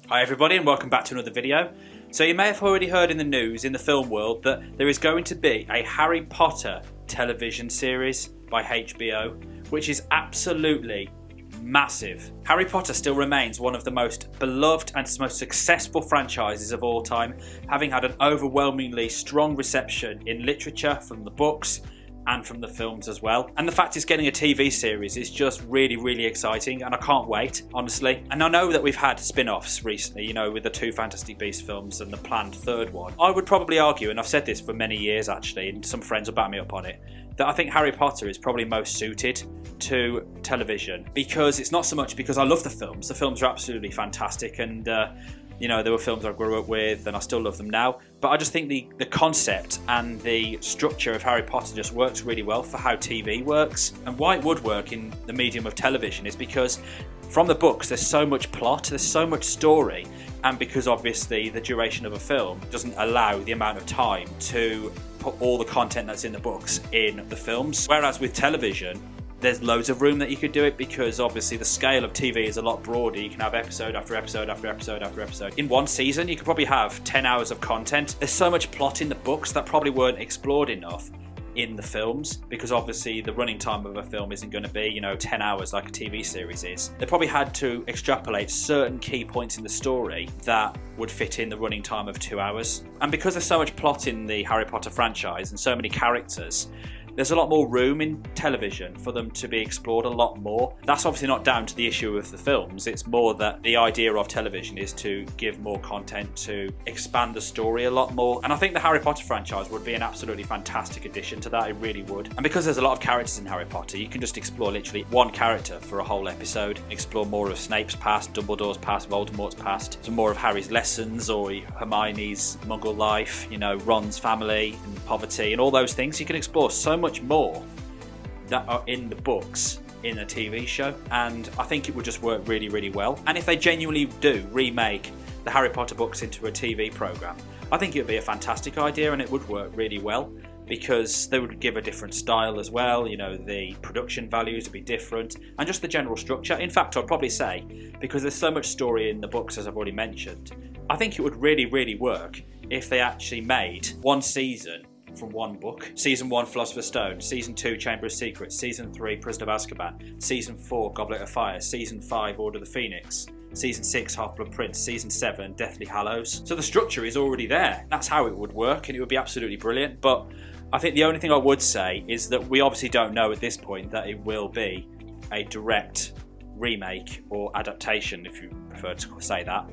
Hi everybody and welcome back to another video. So you may have already heard in the news in the film world that there is going to be a Harry Potter television series by HBO, which is absolutely massive. Harry Potter still remains one of the most beloved and most successful franchises of all time, having had an overwhelmingly strong reception in literature from the books and from the films as well. And the fact it's getting a TV series is just really exciting, and I can't wait, honestly. And I know that we've had spin-offs recently, you know, with the 2 Fantastic Beasts films and the planned 3rd one. I would probably argue, and I've said this for many years actually, and some friends will back me up on it, that I think Harry Potter is probably most suited to television, because it's not so much because I love the films. The films are absolutely fantastic, and you know, there were films I grew up with and I still love them now, but I just think the concept and the structure of Harry Potter just works really well for how TV works. And why it would work in the medium of television is because from the books there's so much plot, there's so much story, and because obviously the duration of a film doesn't allow the amount of time to put all the content that's in the books in the films. Whereas with television, there's loads of room that you could do it, because obviously the scale of TV is a lot broader. You can have episode after episode after episode after episode. In one season, you could probably have 10 hours of content. There's so much plot in the books that probably weren't explored enough in the films, because obviously the running time of a film isn't going to be, you know, 10 hours like a TV series is. They probably had to extrapolate certain key points in the story that would fit in the running time of 2 hours. And because there's so much plot in the Harry Potter franchise and so many characters, there's a lot more room in television for them to be explored a lot more. That's obviously not down to the issue of the films, it's more that the idea of television is to give more content, to expand the story a lot more. And I think the Harry Potter franchise would be an absolutely fantastic addition to that, it really would. And because there's a lot of characters in Harry Potter, you can just explore literally one character for a whole episode, explore more of Snape's past, Dumbledore's past, Voldemort's past, some more of Harry's lessons or Hermione's Muggle life, you know, Ron's family and poverty and all those things. You can explore so much more that are in the books in a TV show, and I think it would just work really well. And if they genuinely do remake the Harry Potter books into a TV programme, I think it would be a fantastic idea, and it would work really well, because they would give a different style as well. You know, the production values would be different, and just the general structure. In fact, I'd probably say, because there's so much story in the books, as I've already mentioned, I think it would really work if they actually made one season from one book. Season 1, Philosopher's Stone. Season 2, Chamber of Secrets. Season 3, Prisoner of Azkaban. Season 4, Goblet of Fire. Season 5, Order of the Phoenix. Season 6, Half-Blood Prince. Season 7, Deathly Hallows. So the structure is already there. That's how it would work, and it would be absolutely brilliant. But I think the only thing I would say is that we obviously don't know at this point that it will be a direct remake or adaptation, if you prefer to say that,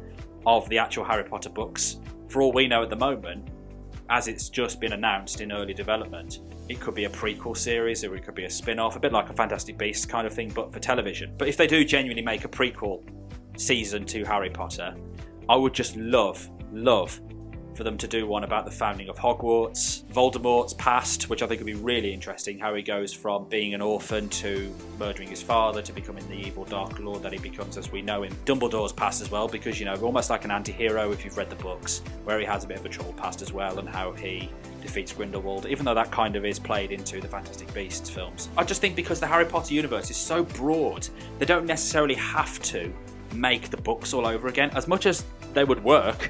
of the actual Harry Potter books. For all we know at the moment, as it's just been announced in early development, it could be a prequel series, or it could be a spin-off, a bit like a Fantastic Beasts kind of thing, but for television. But if they do genuinely make a prequel season to Harry Potter, I would just love for them to do one about the founding of Hogwarts, Voldemort's past, which I think would be really interesting, how he goes from being an orphan to murdering his father to becoming the evil Dark Lord that he becomes as we know him. Dumbledore's past as well, because, you know, almost like an anti-hero if you've read the books, where he has a bit of a troubled past as well, and how he defeats Grindelwald, even though that kind of is played into the Fantastic Beasts films. I just think because the Harry Potter universe is so broad, they don't necessarily have to make the books all over again. As much as they would work,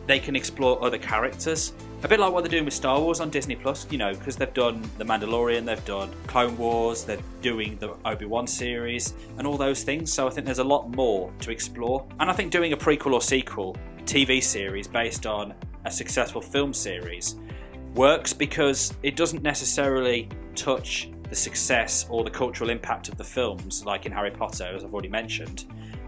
they can explore other characters. A bit like what they're doing with Star Wars on Disney Plus, you know, because they've done The Mandalorian, they've done Clone Wars, they're doing the Obi-Wan series, and all those things. So I think there's a lot more to explore. And I think doing a prequel or sequel TV series based on a successful film series works, because it doesn't necessarily touch the success or the cultural impact of the films, like in Harry Potter, as I've already mentioned.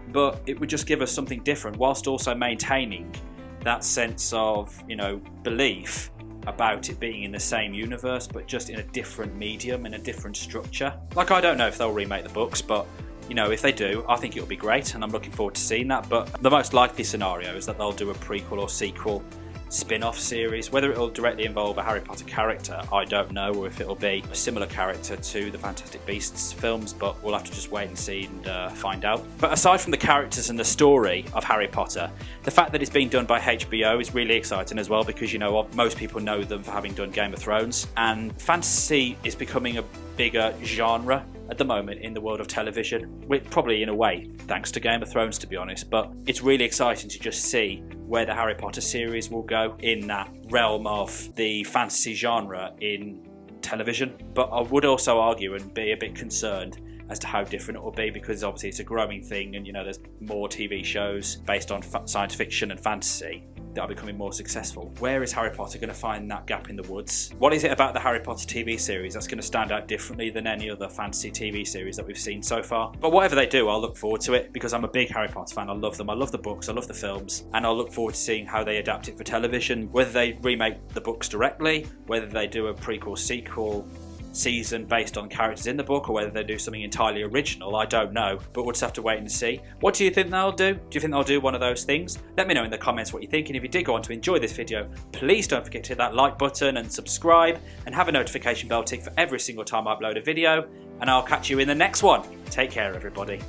But it would just give us something different, whilst also maintaining that sense of, you know, belief about it being in the same universe, but just in a different medium, in a different structure. Like, I don't know if they'll remake the books, but, you know, if they do, I think it'll be great, and I'm looking forward to seeing that. But the most likely scenario is that they'll do a prequel or sequel spin-off series. Whether it'll directly involve a Harry Potter character, I don't know, or if it'll be a similar character to the Fantastic Beasts films, but we'll have to just wait and see and find out. But aside from the characters and the story of Harry Potter, the fact that it's being done by HBO is really exciting as well, because, you know, most people know them for having done Game of Thrones, and fantasy is becoming a bigger genre at the moment in the world of television, which probably in a way thanks to Game of Thrones, to be honest, but it's really exciting to just see where the Harry Potter series will go in that realm of the fantasy genre in television. But I would also argue and be a bit concerned as to how different it will be, because obviously it's a growing thing, and there's more TV shows based on science fiction and fantasy that are becoming more successful. Where is Harry Potter going to find that gap in the woods? What is it about the Harry Potter TV series that's going to stand out differently than any other fantasy TV series that we've seen so far? But whatever they do, I'll look forward to it, because I'm a big Harry Potter fan. I love them. I love the books. I love the films. And I'll look forward to seeing how they adapt it for television, whether they remake the books directly, whether they do a prequel sequel season based on characters in the book, or whether they do something entirely original. I don't know, but we'll just have to wait and see. What do you think they'll do? Do you think they'll do one of those things? Let me know in the comments what you think, and if you did go on to enjoy this video, please don't forget to hit that like button and subscribe, and have a notification bell tick for every single time I upload a video, and I'll catch you in the next one. Take care, everybody.